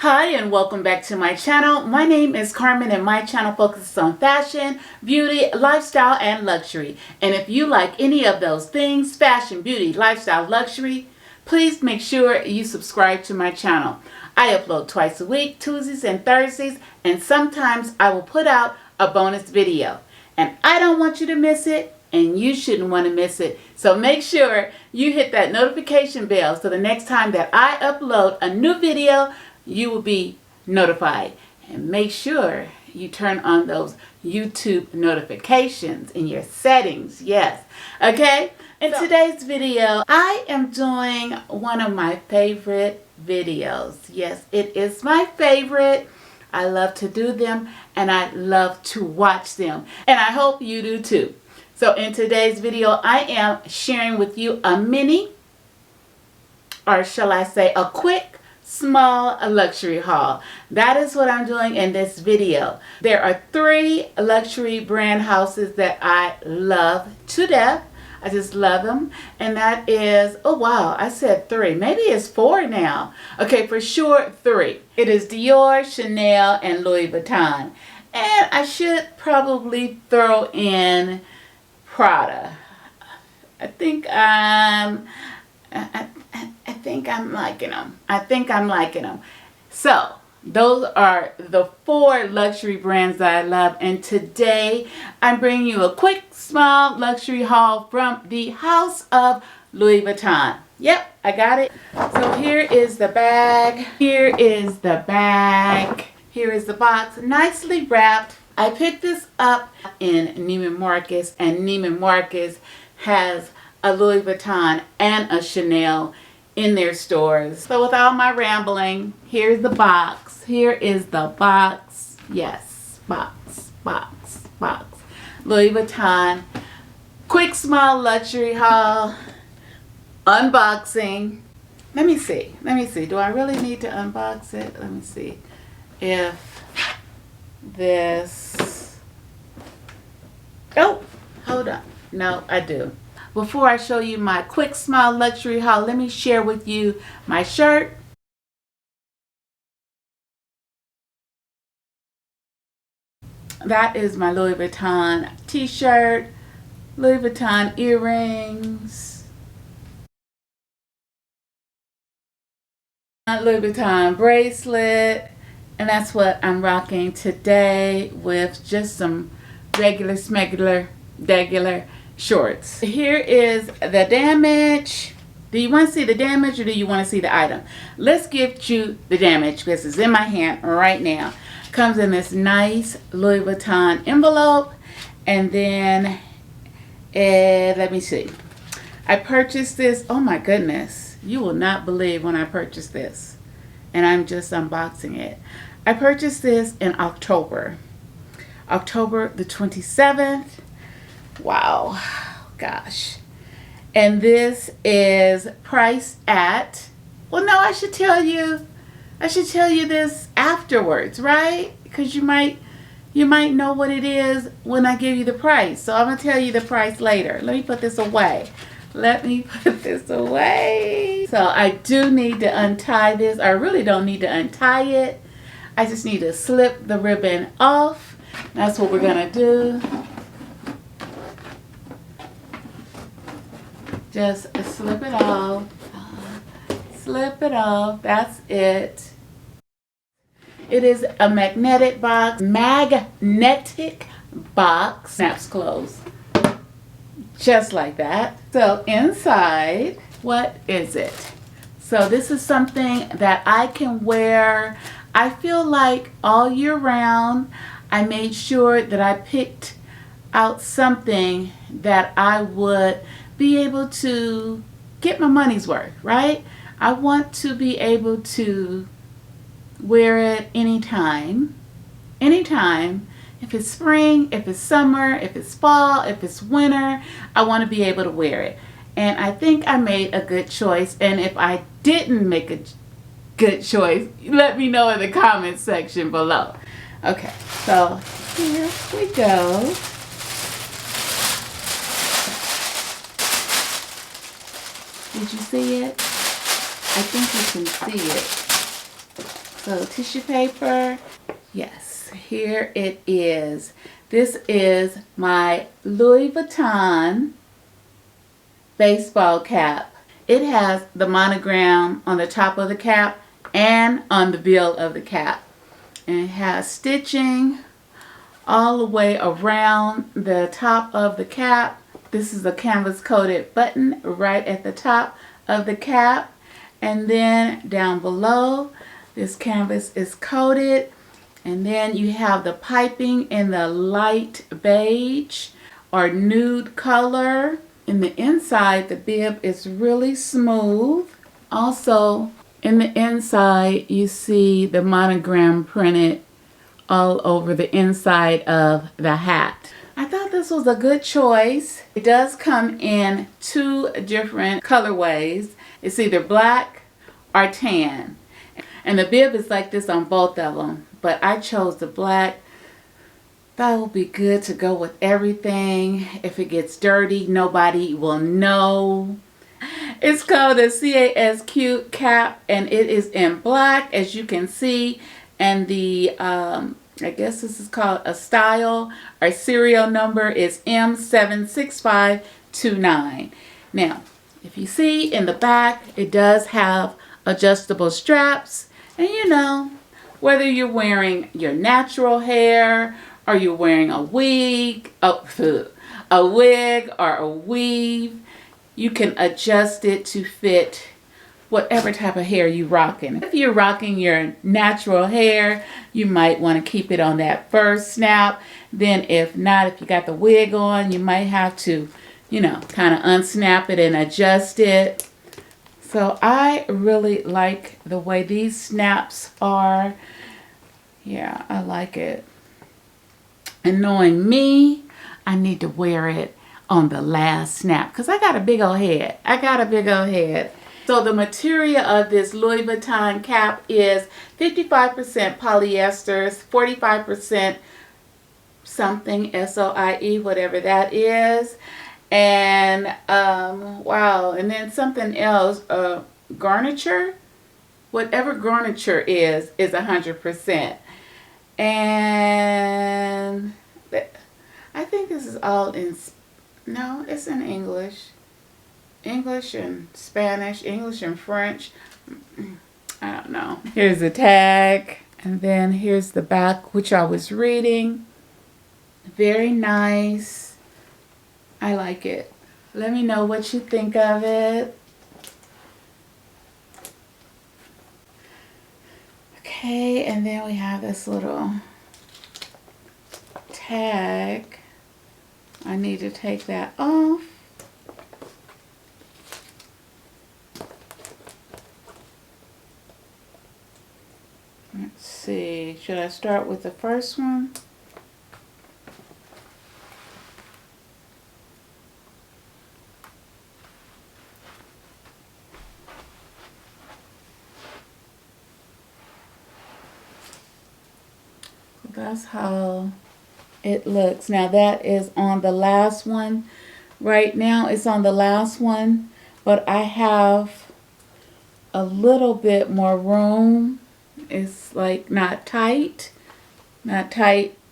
Hi and welcome back to my channel. My name is Carmen and my channel focuses on fashion, beauty, lifestyle, and luxury. And if you like any of those things, fashion, beauty, lifestyle, luxury, please make sure you subscribe to my channel. I upload twice a week, Tuesdays and Thursdays, and sometimes I will put out a bonus video. And I don't want you to miss it, and you shouldn't want to miss it. So make sure you hit that notification bell so the next time that I upload a new video, you will be notified. And make sure you turn on those YouTube notifications in your settings. Yes. Okay? In today's video, I am doing one of my favorite videos. Yes, it is my favorite. I love to do them and I love to watch them. And I hope you do too. So in today's video, I am sharing with you a mini, or shall I say a quick, small luxury haul. That is what I'm doing in this video. There are 3 luxury brand houses that I love to death. I just love them. And that is, oh wow, I said 3. Maybe it's 4 now. Okay, for sure 3. It is Dior, Chanel, and Louis Vuitton. And I should probably throw in Prada. I think I'm liking them. So those are the 4 luxury brands that I love. And today I'm bringing you a quick, small luxury haul from the house of Louis Vuitton. Yep, I got it. So here is the bag. Here is the bag. Here is the box, nicely wrapped. I picked this up in Neiman Marcus, and Neiman Marcus has a Louis Vuitton and a Chanel in their stores. So with all my rambling, here's the box. Here is the box. Yes, box. Louis Vuitton. Quick, small luxury haul. Unboxing. Let me see. Do I really need to unbox it? Let me see if this... Oh, hold on. No, I do. Before I show you my quick, small luxury haul, let me share with you my shirt. That is my Louis Vuitton t-shirt, Louis Vuitton earrings, Louis Vuitton bracelet, and that's what I'm rocking today with just some regular shorts. Here is the damage. Do you want to see the damage or do you want to see the item? Let's give you the damage because it's in my hand right now. Comes in this nice Louis Vuitton envelope, and then let me see. I purchased this. Oh my goodness, you will not believe when I purchased this, and I'm just unboxing it. I purchased this in October the 27th. Wow, gosh. And this is priced at, well, no, I should tell you this afterwards, right? Because you might know what it is when I give you the price. So I'm going to tell you the price later. Let me put this away. So I do need to untie this. I really don't need to untie it. I just need to slip the ribbon off. That's what we're going to do. Just slip it off. That's it. It is a magnetic box. Snaps closed. Just like that. So inside, what is it? So this is something that I can wear, I feel like, all year round. I made sure that I picked out something that I would be able to get my money's worth, right? I want to be able to wear it anytime. If it's spring, if it's summer, if it's fall, if it's winter, I want to be able to wear it. And I think I made a good choice. And if I didn't make a good choice, let me know in the comments section below. Okay, so here we go. Did you see it? I think you can see it. So tissue paper. Yes, here it is. This is my Louis Vuitton baseball cap. It has the monogram on the top of the cap and on the bill of the cap. And it has stitching all the way around the top of the cap. This is a canvas coated button right at the top of the cap. And then down below, this canvas is coated. And then you have the piping in the light beige or nude color. In the inside, the bib is really smooth. Also, in the inside, you see the monogram printed all over the inside of the hat. I thought this was a good choice. It does come in 2 different colorways. It's either black or tan. And the bib is like this on both of them. But I chose the black. That will be good to go with everything. If it gets dirty, nobody will know. It's called a CASQ cap, and it is in black, as you can see. And the, I guess this is called a style or serial number is M76529. Now, if you see in the back, it does have adjustable straps. And you know, whether you're wearing your natural hair or you're wearing a wig, or a weave, you can adjust it to fit whatever type of hair you're rocking. If you're rocking your natural hair, you might want to keep it on that first snap. Then if not, if you got the wig on, you might have to, you know, kind of unsnap it and adjust it. So I really like the way these snaps are. Yeah, I like it. And knowing me, I need to wear it on the last snap because I got a big old head. So the material of this Louis Vuitton cap is 55% polyester, 45% something, SOIE, whatever that is. And wow, and then something else, garniture, whatever garniture is 100%. And I think this is all in, no, it's in English. English and Spanish, English and French. I don't know. Here's the tag. And then here's the back, which I was reading. Very nice. I like it. Let me know what you think of it. Okay, and then we have this little tag. I need to take that off. Let's see, should I start with the first one? That's how it looks. Now that is on the last one. Right now it's on the last one, but I have a little bit more room. It's like not tight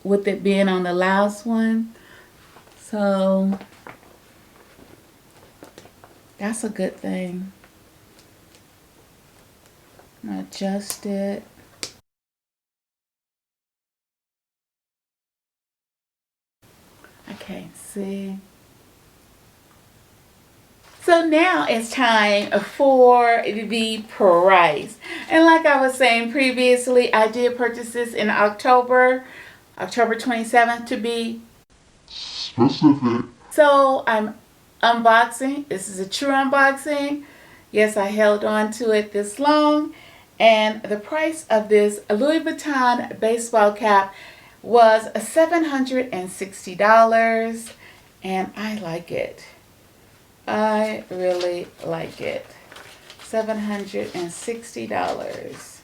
with it being on the last one. So that's a good thing. I'm gonna adjust it. Okay, see. So now it's time for the price. And like I was saying previously, I did purchase this in October 27th to be specific. So I'm unboxing. This is a true unboxing. Yes, I held on to it this long. And the price of this Louis Vuitton baseball cap was $760. And I like it. I really like it. $760.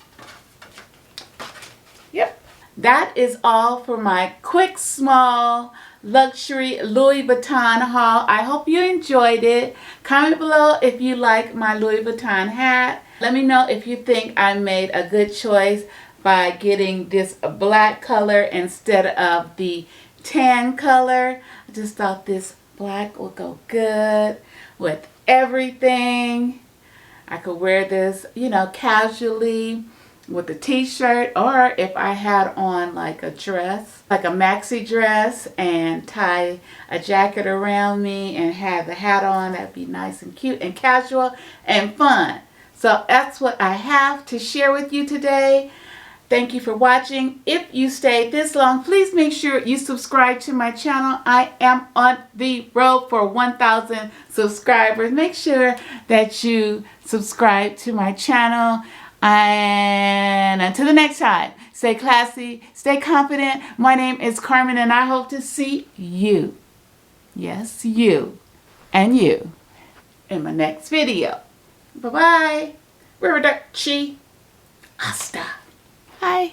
Yep. That is all for my quick, small, luxury Louis Vuitton haul. I hope you enjoyed it. Comment below if you like my Louis Vuitton hat. Let me know if you think I made a good choice by getting this black color instead of the tan color. I just thought this black would go good with everything. I could wear this, you know, casually with a t-shirt, or if I had on like a dress, like a maxi dress, and tie a jacket around me and have the hat on, that'd be nice and cute and casual and fun. So that's what I have to share with you today. Thank you for watching. If you stayed this long, please make sure you subscribe to my channel. I am on the road for 1,000 subscribers. Make sure that you subscribe to my channel. And until the next time, stay classy, stay confident. My name is Carmen, and I hope to see you, yes, you, and you, in my next video. Bye-bye. Arrivederci. Hasta. Hi.